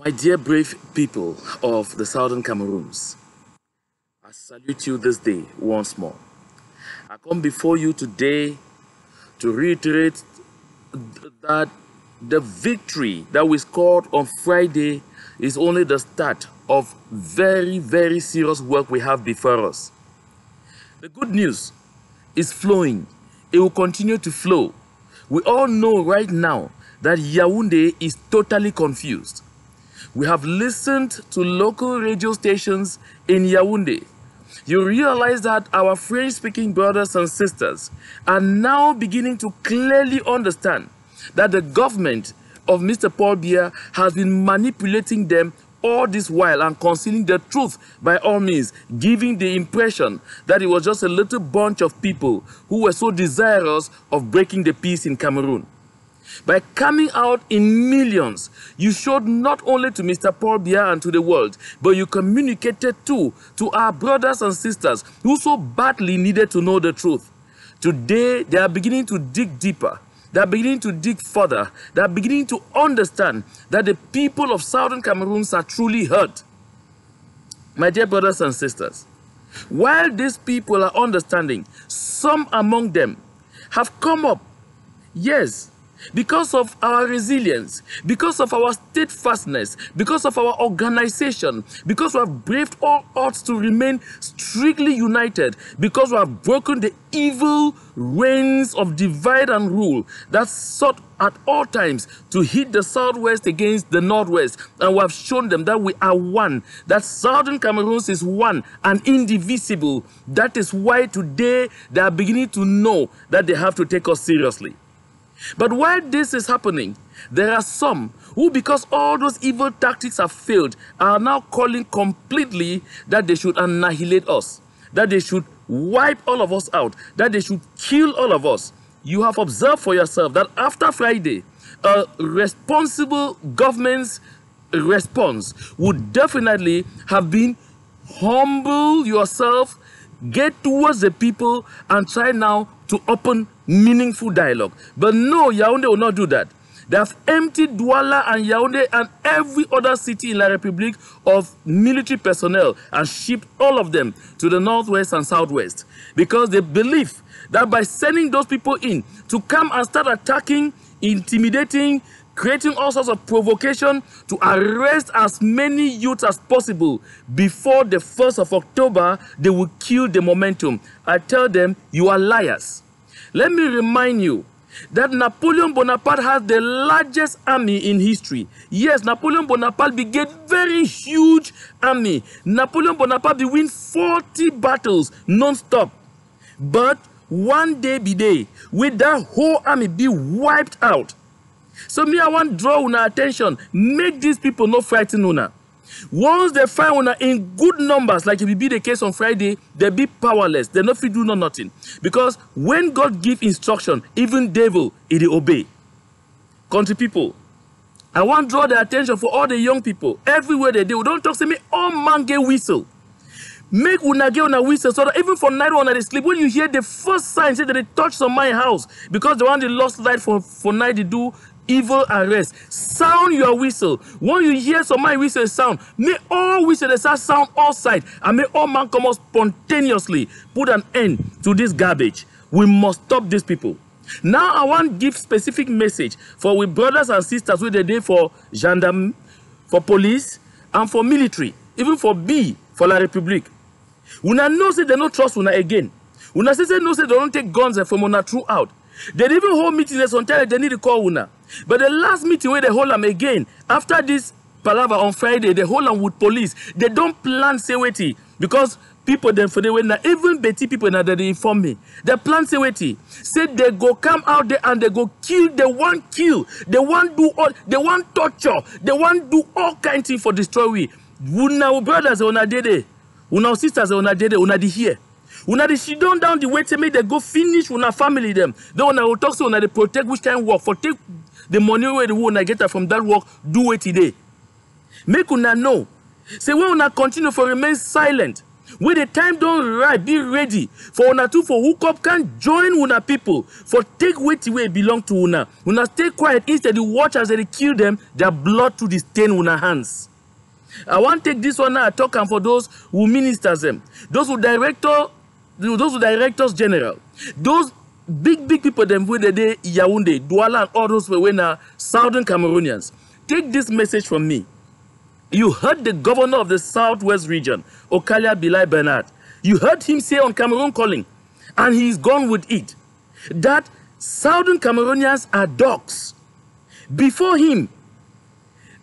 My dear brave people of the southern Cameroons, I salute you this day once more. I come before you today to reiterate that the victory that we scored on Friday is only the start of very, very serious work we have before us. The good news is flowing. It will continue to flow. We all know right now that Yaoundé is totally confused. We have listened to local radio stations in Yaoundé. You realize that our French-speaking brothers and sisters are now beginning to clearly understand that the government of Mr. Paul Biya has been manipulating them all this while and concealing the truth by all means, giving the impression that it was just a little bunch of people who were so desirous of breaking the peace in Cameroon. By coming out in millions, you showed not only to Mr. Paul Biya and to the world, but you communicated too to our brothers and sisters who so badly needed to know the truth. Today, they are beginning to dig deeper. They are beginning to dig further. They are beginning to understand that the people of southern Cameroon are truly hurt. My dear brothers and sisters, while these people are understanding, some among them have come up, yes, because of our resilience, because of our steadfastness, because of our organization, because we have braved all odds to remain strictly united, because we have broken the evil reigns of divide and rule that sought at all times to hit the southwest against the northwest. And we have shown them that we are one, that southern Cameroon is one and indivisible. That is why today they are beginning to know that they have to take us seriously. But while this is happening, there are some who, because all those evil tactics have failed, are now calling completely that they should annihilate us, that they should wipe all of us out, that they should kill all of us. You have observed for yourself that after Friday, a responsible government's response would definitely have been humble yourself, get towards the people, and try now to open meaningful dialogue. But no, Yaoundé will not do that. They have emptied Douala and Yaoundé and every other city in La République of military personnel and shipped all of them to the northwest and southwest, because they believe that by sending those people in to come and start attacking, intimidating, creating all sorts of provocation to arrest as many youths as possible before the 1st of October, they will kill the momentum. I tell them, you are liars. Let me remind you that Napoleon Bonaparte has the largest army in history. Yes, Napoleon Bonaparte began very huge army. Napoleon Bonaparte be win 40 battles non-stop. But one day be day, with that whole army be wiped out. So me, I want to draw una attention. Make these people not frighten una. Once they find una in good numbers, like it will be the case on Friday, they'll be powerless. They'll not do nothing. Because when God gives instruction, even devil, it will obey. Country people, I want to draw the attention for all the young people. Everywhere they do, don't talk to me, all man get whistle. Make una get una whistle so that even for night when they sleep, when you hear the first sign, say that they touch some my house, because the one they lost light for night, they do evil arrest. Sound your whistle. When you hear some my whistle sound, may all whistle they start sound outside, and may all man come out spontaneously. Put an end to this garbage. We must stop these people. Now I want to give specific message for we brothers and sisters who they did for gendarme, for police, and for military, even for B, for La République. Una know say they don't trust una again. Una say no say they don't take guns from una throughout. They even hold meetings until they need to call una. But the last meeting where they hold them again, after this palaver on Friday, they hold them with police. They don't plan seweti because people then for the way now, even Betty people now that they inform me. They plan seweti. Say they go come out there and they go kill, they want kill, they want do all, they want torture, they want do all kinds of things for destroy we. Una brothers una dede, una sisters una dede, una di here. Una they sit down the way to make they go finish una family them. Then when I will talk to una they protect which kind of work for take the money where the one I get from that work, do it today. Make una know. Say when una continue for remain silent, When the time don't right, be ready for una two for hook up can join una people for take weight where belong to una. Una stay quiet instead you watch as they kill them, their blood to the stain una hands. I want to take this one now, I talk and for those who ministers them, those who directors general, those big people them with the day Yaoundé, Douala and all those were now southern Cameroonians. Take this message from me. You heard the governor of the southwest region, Okalia Bilai Bernard. You heard him say on Cameroon Calling, and he's gone with it, that southern Cameroonians are dogs. Before him,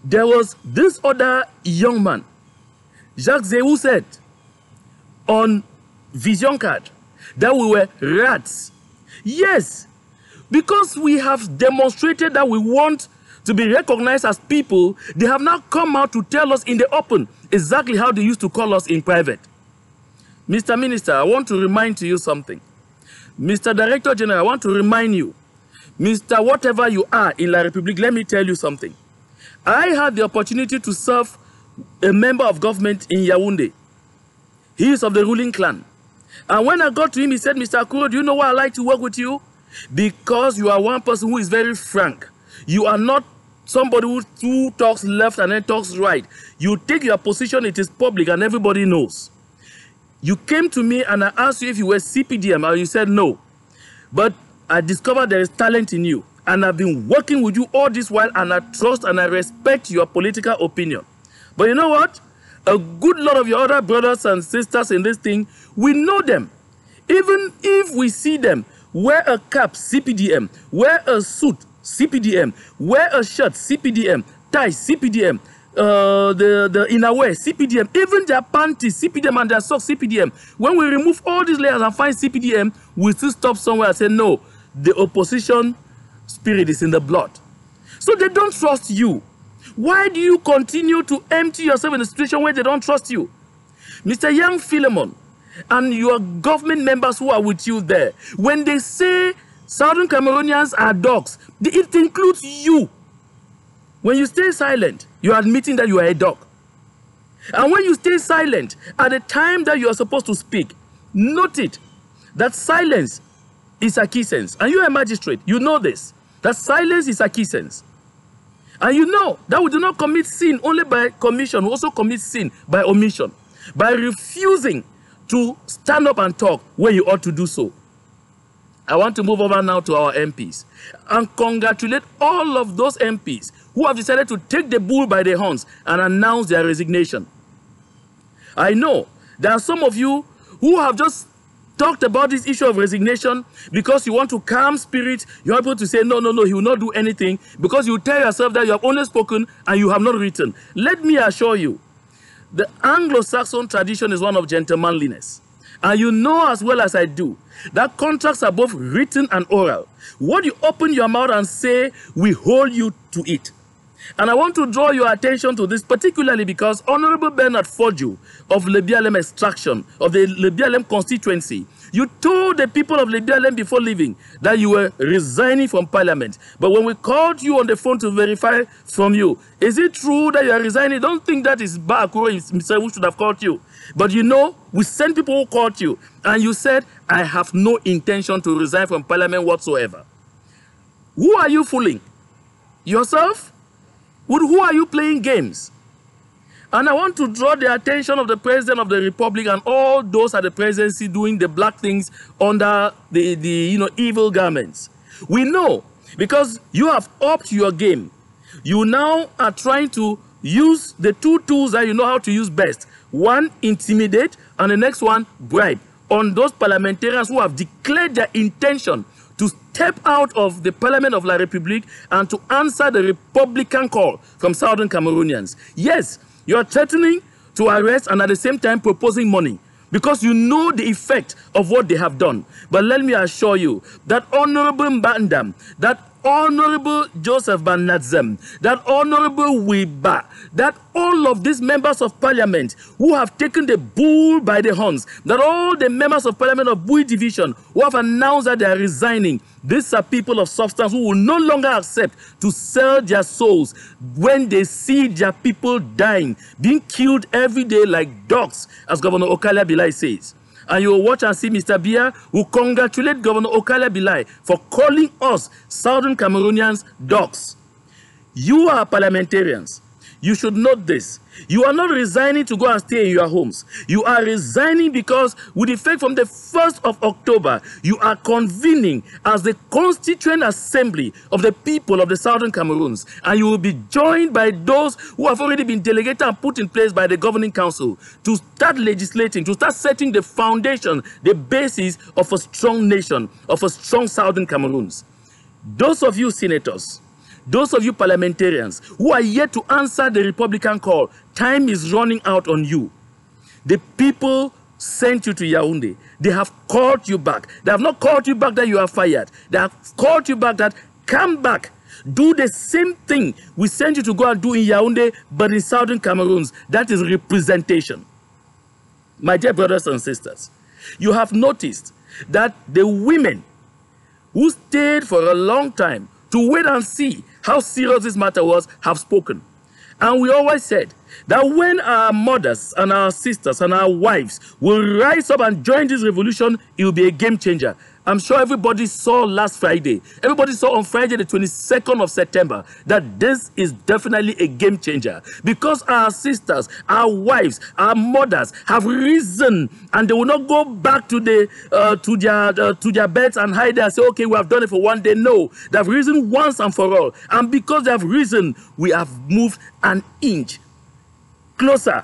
there was this other young man, Jacques Zehou, said on Vision Card that we were rats. Yes, because we have demonstrated that we want to be recognized as people, they have now come out to tell us in the open exactly how they used to call us in private. Mr. Minister, I want to remind to you something. Mr. Director General, I want to remind you, Mr. Whatever you are in La République, let me tell you something. I had the opportunity to serve a member of government in Yaoundé. He is of the ruling clan. And when I got to him, he said, Mr. Akuro, do you know why I like to work with you? Because you are one person who is very frank. You are not somebody who talks left and then talks right. You take your position, it is public and everybody knows. You came to me and I asked you if you were CPDM and you said no. But I discovered there is talent in you. And I've been working with you all this while, and I trust and I respect your political opinion. But you know what? A good lot of your other brothers and sisters in this thing, we know them. Even if we see them wear a cap, CPDM, wear a suit, CPDM, wear a shirt, CPDM, tie, CPDM, the innerwear, CPDM, even their panties, CPDM, and their socks, CPDM. When we remove all these layers and find CPDM, we still stop somewhere and say, no, the opposition spirit is in the blood. So they don't trust you. Why do you continue to empty yourself in a situation where they don't trust you? Mr. Young Philemon and your government members who are with you there, when they say Southern Cameroonians are dogs, it includes you. When you stay silent, you are admitting that you are a dog. And when you stay silent at the time that you are supposed to speak, note it, that silence is acquiescence. And you are a magistrate, you know this. That silence is acquiescence. And you know that we do not commit sin only by commission, we also commit sin by omission. By refusing to stand up and talk when you ought to do so. I want to move over now to our MPs and congratulate all of those MPs who have decided to take the bull by the horns and announce their resignation. I know there are some of you who have just talked about this issue of resignation because you want to calm spirit. You're able to say, no, he will not do anything because you tell yourself that you have only spoken and you have not written. Let me assure you, the Anglo-Saxon tradition is one of gentlemanliness. And you know as well as I do that contracts are both written and oral. What you open your mouth and say, we hold you to it. And I want to draw your attention to this particularly because Honorable Bernard Forju of Lebialem extraction, of the Lebialem constituency, you told the people of Lebialem before leaving that you were resigning from parliament. But when we called you on the phone to verify from you, is it true that you are resigning? Don't think that is Bakuro himself who should have called you. But you know, we sent people who called you and you said, I have no intention to resign from parliament whatsoever. Who are you fooling? Yourself? With who are you playing games? And I want to draw the attention of the President of the Republic and all those at the presidency doing the black things under the evil garments. We know because you have upped your game. You now are trying to use the two tools that you know how to use best. One, intimidate, and the next one, bribe. On those parliamentarians who have declared their intention to step out of the Parliament of La République and to answer the Republican call from Southern Cameroonians. Yes, you are threatening to arrest and at the same time proposing money because you know the effect of what they have done. But let me assure you that Honorable Mbandam, that Honorable Joseph Banazem, that Honorable Wiba, that all of these members of parliament who have taken the bull by the horns, that all the members of parliament of Bui division who have announced that they are resigning, these are people of substance who will no longer accept to sell their souls when they see their people dying, being killed every day like dogs, as Governor Okala Bilai says. And you will watch and see Mr. Biya will congratulate Governor Okala Bilai for calling us Southern Cameroonians dogs. You are parliamentarians. You should note this. You are not resigning to go and stay in your homes. You are resigning because with effect from the 1st of October, you are convening as the Constituent Assembly of the people of the Southern Cameroons. And you will be joined by those who have already been delegated and put in place by the Governing Council to start legislating, to start setting the foundation, the basis of a strong nation, of a strong Southern Cameroons. Those of you senators, those of you parliamentarians who are yet to answer the Republican call, time is running out on you. The people sent you to Yaoundé. They have called you back. They have not called you back that you are fired. They have called you back that come back. Do the same thing we sent you to go and do in Yaoundé, but in Southern Cameroons. That is representation. My dear brothers and sisters, you have noticed that the women who stayed for a long time to wait and see how serious this matter was, have spoken. And we always said that when our mothers and our sisters and our wives will rise up and join this revolution, it will be a game changer. I'm sure everybody saw last Friday, everybody saw on Friday the 22nd of September, that this is definitely a game changer. Because our sisters, our wives, our mothers have risen and they will not go back to their beds and hide there and say, okay, we have done it for one day. No, they have risen once and for all. And because they have risen, we have moved an inch closer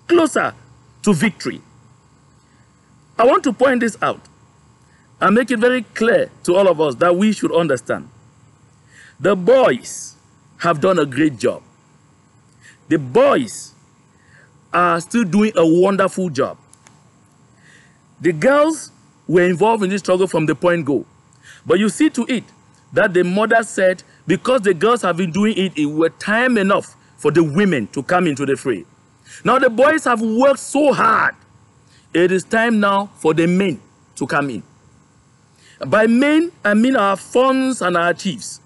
to victory. I want to point this out and make it very clear to all of us that we should understand. The boys have done a great job. The boys are still doing a wonderful job. The girls were involved in this struggle from the point go. But you see to it that the mother said, because the girls have been doing it, it was time enough for the women to come into the fray. Now the boys have worked so hard. It is time now for the men to come in. By men, I mean our funds and our chiefs.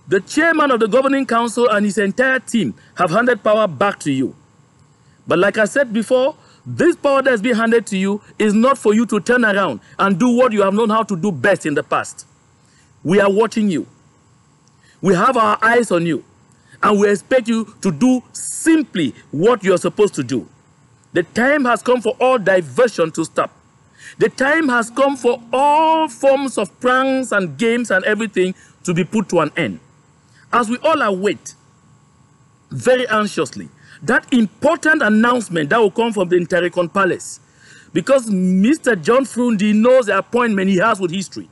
The chairman of the Governing Council and his entire team have handed power back to you. But like I said before, this power that has been handed to you is not for you to turn around and do what you have known how to do best in the past. We are watching you. We have our eyes on you. And we expect you to do simply what you are supposed to do. The time has come for all diversion to stop. The time has come for all forms of pranks and games and everything to be put to an end. As we all await very anxiously that important announcement that will come from the Intericon Palace, because Mr. John Frundi knows the appointment he has with history.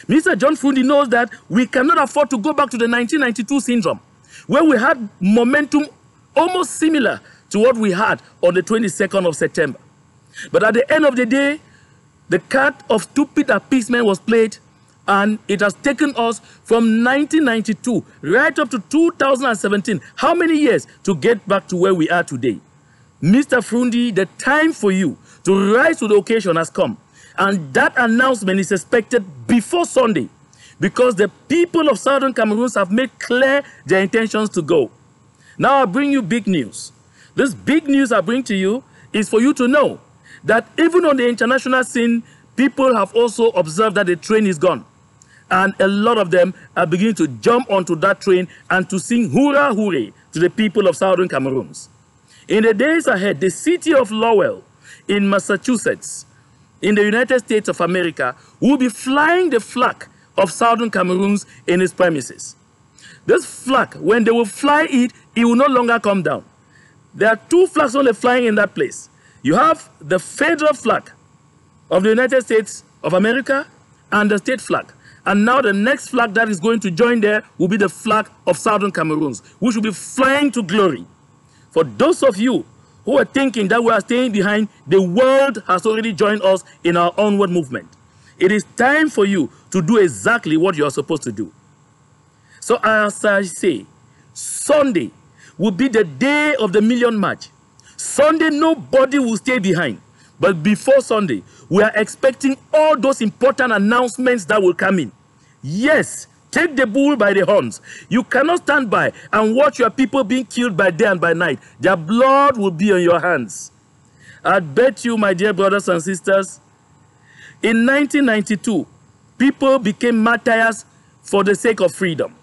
Mr. John Frundi knows that we cannot afford to go back to the 1992 syndrome, where we had momentum almost similar to what we had on the 22nd of September. But at the end of the day, the card of stupid appeasement was played, and it has taken us from 1992 right up to 2017. How many years to get back to where we are today? Mr. Frundi, the time for you to rise to the occasion has come. And that announcement is expected before Sunday, because the people of Southern Cameroons have made clear their intentions to go. Now I bring you big news. This big news I bring to you is for you to know that even on the international scene, people have also observed that the train is gone. And a lot of them are beginning to jump onto that train and to sing hurrah, hooray to the people of Southern Cameroons. In the days ahead, the city of Lowell in Massachusetts, in the United States of America, will be flying the flag of Southern Cameroons in its premises. This flag, when they will fly it, it will no longer come down. There are two flags only flying in that place. You have the federal flag of the United States of America and the state flag. And now the next flag that is going to join there will be the flag of Southern Cameroons, which will be flying to glory. For those of you who are thinking that we are staying behind, the world has already joined us in our onward movement. It is time for you to do exactly what you are supposed to do. So as I say, Sunday will be the day of the Million March. Sunday, nobody will stay behind. But before Sunday, we are expecting all those important announcements that will come in. Yes, take the bull by the horns. You cannot stand by and watch your people being killed by day and by night. Their blood will be on your hands. I bet you, my dear brothers and sisters, in 1992, people became martyrs for the sake of freedom.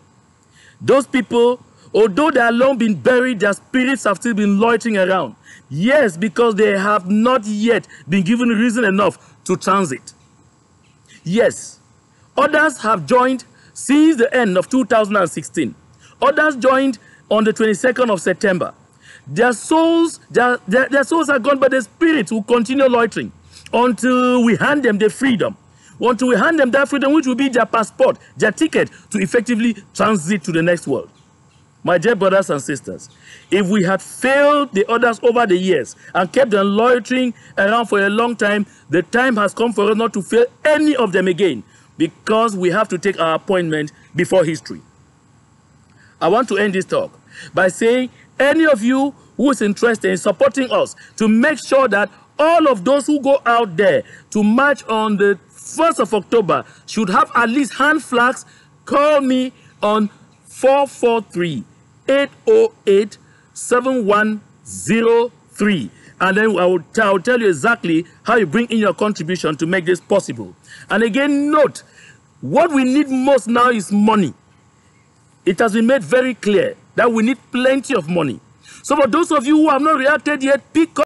Those people, although they have long been buried, their spirits have still been loitering around. Yes, because they have not yet been given reason enough to transit. Yes, others have joined since the end of 2016. Others joined on the 22nd of September. Their souls are gone, but the spirits will continue loitering until we hand them the freedom. Until we hand them that freedom, which will be their passport, their ticket to effectively transit to the next world. My dear brothers and sisters, if we had failed the others over the years and kept them loitering around for a long time, the time has come for us not to fail any of them again, because we have to take our appointment before history. I want to end this talk by saying, any of you who is interested in supporting us to make sure that all of those who go out there to march on the 1st of October should have at least hand flags, call me on 443-808-7103. And then I'll tell you exactly how you bring in your contribution to make this possible. And again, note, what we need most now is money. It has been made very clear that we need plenty of money. So for those of you who have not reacted yet, pick up